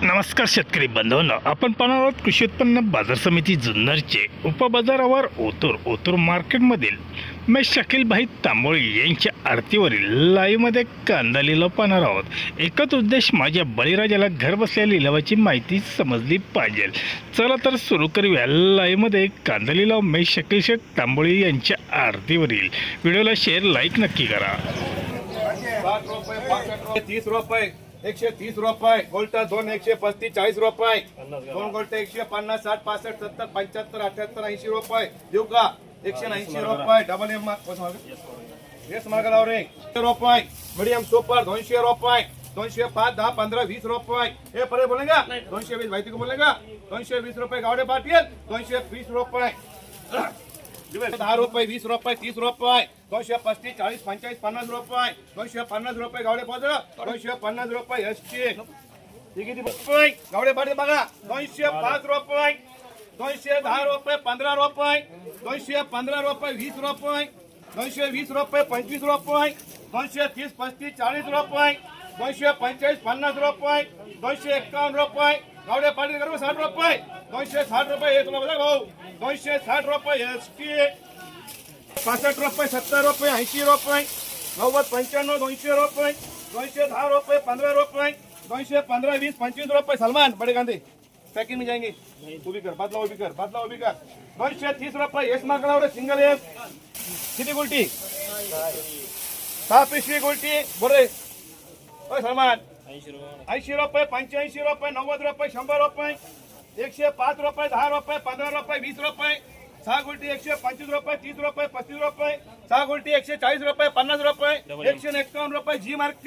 नमस्कार शेतकरी बांधवांनो, आपण पाहणार आहोत कृषी उत्पन्न बाजार समिती जुन्नरचे उपबाजारावर ओतूर मार्केटमधील मी शकील भाई तांबोळी यांच्या आरतीवरील लाईव्हमध्ये कांदा लिलाव पाहणार आहोत। एकच उद्देश, माझ्या बळीराजाला घर बसल्या लिलावाची माहिती समजली पाहिजे। चला तर सुरू करूया लाईव्हमध्ये कांदा लिलाव मी शकील शेख तांबोळी यांच्या आरतीवरील। व्हिडिओला शेअर लाईक नक्की करा। 30 रुपये 130 रुपये गोल्टा 2 135 40 रुपये 2 गोल्टा 150 60 65 70 75 78 80 रुपये देऊ का 180 रुपये डबल एम येस मागला रे रुपये मीडियम सुपर 200 रुपये 205 10 15 20 रुपये हे परे बोलेगा 220 भाई को बोलेगा 220 रुपये गावडे पाटील 220 रुपये 10 रुपये 20 रुपये 30 रुपये 235 40 45 50 रुपये 250 रुपये गावडे पाटील 250 रुपये एसटी किती रुपये गावडे पाटील बघा 205 रुपये 210 रुपये 15 रुपये 215 रुपये 20 रुपये 220 रुपये 25 रुपये 230 35 40 रुपये 245 50 रुपये 251 रुपये गावडे पाटील करू 60 रुपये 260 रुपये हे तुला बघा भाऊ 260 रुपये एसटी 65 रुपये 70 रुपये 80 रुपये 90 95 200 रुपये 210 रुपये 15 रुपये 215 20 25 रुपये सलमान बड़े कांदे पैकिंग में जाएंगे उभी कर बादला उभी कर 230 रुपये एस मार्कला सिंगल एस किती गुलटी 6 पिशवी गुलटी बोले ओय सलमान 80 रुपये 85 रुपये 90 रुपये 100 रुपये 105 रुपये 10 रुपये 15 रुपये 20 रुपये 6 गुलटी 125 रुपये 30 रुपये 35 रुपये 6 गुलटी 140 रुपये 50 रुपये 151 रुपये जी मार्क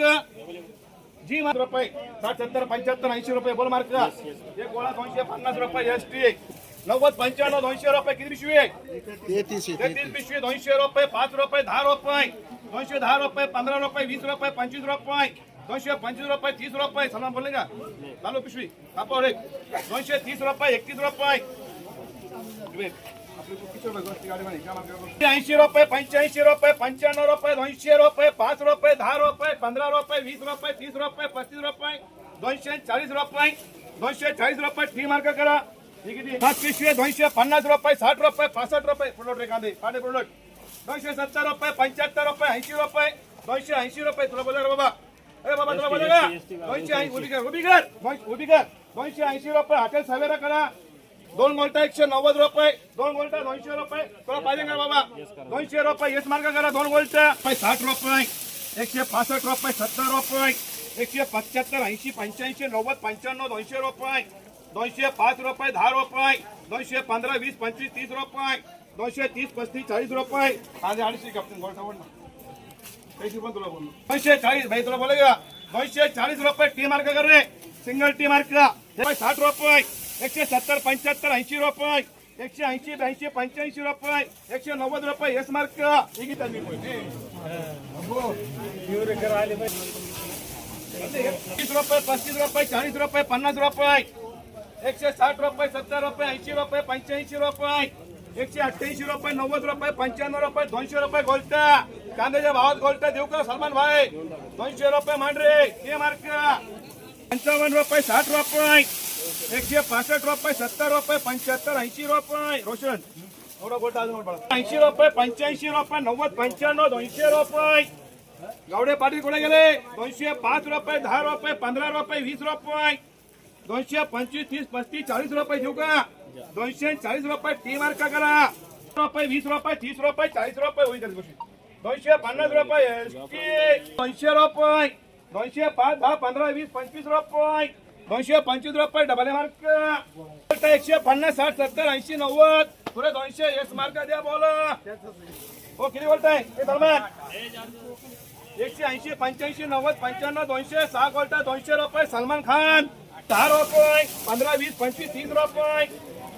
रुपये 60 70 75 80 रुपये बोल मार्क एक गोळा 250 रुपये एसटी 90 95 200 रुपये किती पिशवी 33 पिशवी 200 रुपये 5 रुपये 10 रुपये 210 रुपये 15 रुपये 20 रुपये 25 रुपये 225 रुपये 30 रुपये सलाम बोलेगा चालू पिशवी कापो रे 230 रुपये 31 रुपये 80 रुपये 85 रुपये 95 रुपये 200 रुपये 5 रुपये 10 रुपये 15 रुपये 20 रुपये 30 रुपये 35 रुपये 240 रुपये 240 रुपये टी मार्क करा किती 5 पिशवी 250 रुपये 60 रुपये 65 रुपये प्रोडक्ट रे कांदे पाडे प्रोडक्ट 270 रुपये 75 रुपये 80 रुपये 280 रुपये तुला बोला रे बाबा अरे बाबा तुला बोलेगा 280 उभी कर 280 रुपये हॉटेल सवेरा करा 2 गोल्टा 190 रुपये 2 गोल्टा 200 रुपये तुला पाहिजे का बाबा 200 रुपये येस मार्क करा 2 गोल्टा 60 रुपये 165 रुपये 70 रुपये 175 80 85 90 95 200 रुपये 205 रुपये 10 रुपये 215 20 25 30 रुपये 230 35 40 रुपये आज 250 कॅप्टन गोल्टा बोल पैसे पण तुला बोललो 240 भाई तुला बोलेगा 240 रुपये टी मार्क कर रे सिंगल टी मार्क 60 रुपये 170 75 80 रुपये 180 82 85 रुपये 190 रुपये एस मार्क 30 रुपये 35 रुपये 40 रुपये 50 रुपये 160 रुपये 70 रुपये 80 रुपये 85 रुपये 188 रुपये 90 रुपये 95 रुपये 200 रुपये गोल्टा कांद्याच्या भावात गोल्टा देऊ का सलमान भाई 200 रुपये मांडरे हे मार्क 55 रुपये 60 रुपये 165 रुपये 70 रुपये 75 80 रुपये रोशन एवढा गोल्टा अजून पडा 80 रुपये 85 रुपये 90 95 200 रुपये गावडे पाटील कुठे गेले 205 रुपये 10 रुपये 15 रुपये 20 रुपये 225 30 35 40 रुपये देऊ का 240 रुपये टी मार्क करा रुपये 20 रुपये 30 रुपये 40 रुपये होईल 250 रुपये 200 रुपये 205 10 15 20 25 रुपये 225 रुपये डबल मार्क 150 60 70 80 90 पुरे 200 एस मार्क द्या बोला हो किती बोलताय हे दरम्यान 180 85 90 95 200 6 गोल्टा 200 रुपये सलमान खान 10 रुपये 15 20 25 30 रुपये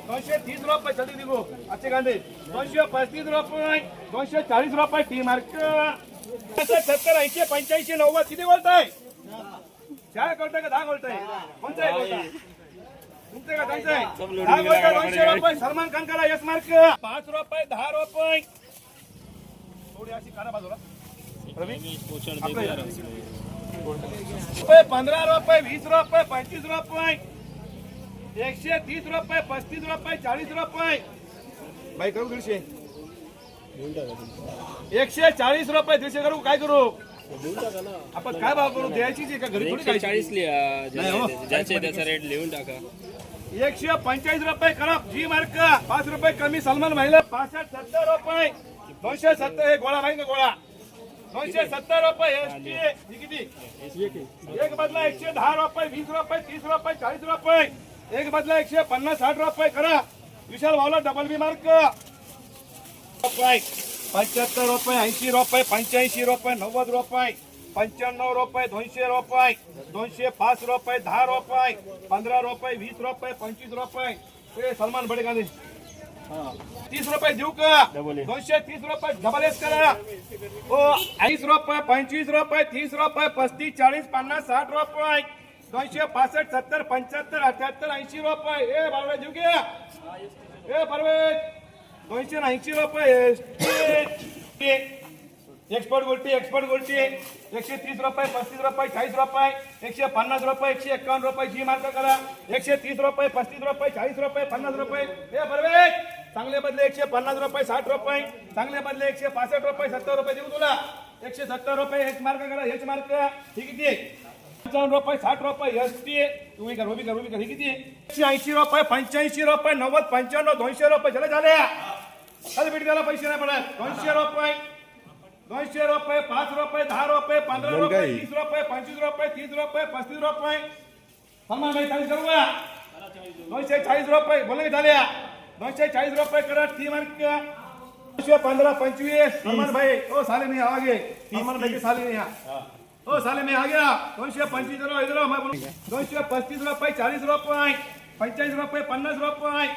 230 रुपये जल्दी दिगो अच्छे कांदे 235 रुपये 240 रुपये टी मार्क 70 80 85 90 किती बोलताय 4 गोल्टा का 10 गोल्टा कोणता आहे गोल्टा तुमचे का त्यांचे 10 गोल्टा 200 रुपये सलमान खान करा यस मार्क 5 रुपये 10 रुपये थोडी अशी करा बाजूला रवी रुपये 15 रुपये 20 रुपये 25 रुपये 130 रुपये 35 रुपये 40 रुपये बाई करू 150 140 रुपये 150 करू काय करू आपण काय भाव करू द्यायची का घरी थोडी काय 40 लिहा नाही हो. ज्याचे त्याचा रेट लिहून टाका 145 रुपये करा जी मार्क 5 रुपये कमी सलमान भाईला 65 70 रुपये 270 हे गोळा माहिती का गोळा 270 रुपये ST. ही किती एक बदला 110 रुपये 20 रुपये 30 रुपये 40 रुपये एक बदला 150 60 रुपये करा विशाल भावला डबल बी मार्क रुपये 75 रुपये 80 रुपये 85 रुपये 90 रुपये 95 रुपये 200 रुपये 205 रुपये 10 रुपये 15 रुपये 20 रुपये 25 रुपये ए सलमान बडे का 30 रुपये देऊ का 230 रुपये डबल एस करा ओ 80 रुपये 25 रुपये 30 रुपये 35 40 50 60 रुपये 265 70 75 78 80 रुपये ए बारवे देऊ का ए बारवे 280 रुपये एक्सपोर्ट गोल्टी 130 रुपये 35 रुपये 40 रुपये 150 रुपये 151 रुपये जी मार्क करा 130 रुपये 35 रुपये 40 रुपये 50 रुपये हे बरोबर चांगले बदले 150 रुपये 60 रुपये चांगले बदले 165 रुपये 70 रुपये देऊ तुला 170 रुपये हेच मार्क करा हेच मार्क ही किती 55 रुपये 60 रुपये ST तुम्ही कर उभी कर ही किती 180 रुपये 85 रुपये 90 95 200 रुपये झाले चल बीट द्यायला पैसे नाही पडत 200 रुपये 5 रुपये 10 रुपये 15 रुपये 20 रुपये 25 रुपये 30 रुपये 35 रुपये सलमान भाई 40 करू 240 रुपये बोले झाले 240 रुपये करा टी मार्क 215 25 सलमान भाई ओ साले में आगे सलमान भाई के साले में ओ साले में आ गया 225 इधर मैं बोल 235 रुपये 40 रुपये 45 रुपये 50 रुपये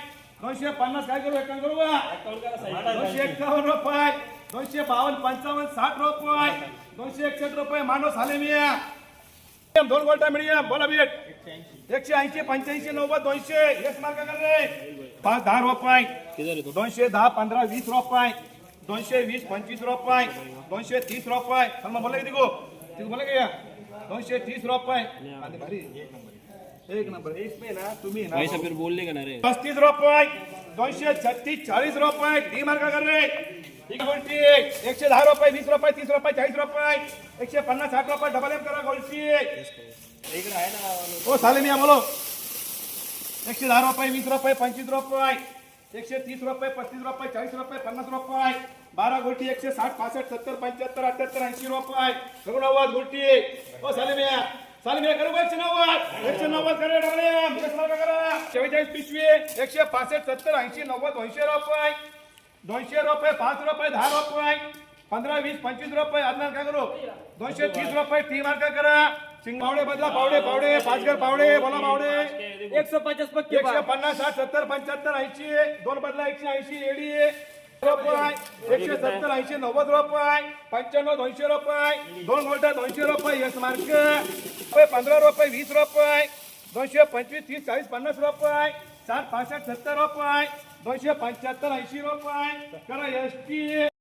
250 काय करू एकाउंट करू 251 रुपये 252 55 60 रुपये 261 रुपये मानो साले में दोन गोल्टा मिळूया बोला बीट 180 85 90 200 एक मार्क कर रे 5 10 रुपये 210 15 20 रुपये 220 25 रुपये 230 रुपये सलमान बोले किती को बोले क्या 230 रुपये एक नंबर इसमें ना तुम्ही ना पैसा फिर बोलने का ना रे 35 रुपये 236 40 रुपये डी मार्क कर रे ठीक है गोल्टी 110 रुपये 20 रुपये 30 रुपये 40 रुपये 150 60 रुपये डबल एम करा गोल्टी ओ साले मिया बोलो 110 रुपये 20 रुपये 25 रुपये 130 रुपये 35 रुपये 40 रुपये 50 रुपये 12 गोल्टी 160 65 70 75 78 80 रुपये 90 गोल्टी ओ साले मिया करू 190 करे डबल एम करा 44 पिशवी 165 70 80 90 200 रुपये 200 रुपये 5 रुपये 10 रुपये 15 20 25 रुपये आदनार काय करू 230 रुपये टी मार्क करा सिंग पावडे बदला पावडे 5 घर पावडे बोला पावडे 150 पक्के 150 60 70 75 80 दोन बदला 180 एडी रुपये 170 80 90 रुपये 95 200 रुपये दोन गोल्टा 200 रुपये यस मार्क 15 रुपये 20 रुपये 225 30 40 50 रुपये 60 65 70 रुपये 275 80 रुपये करा ST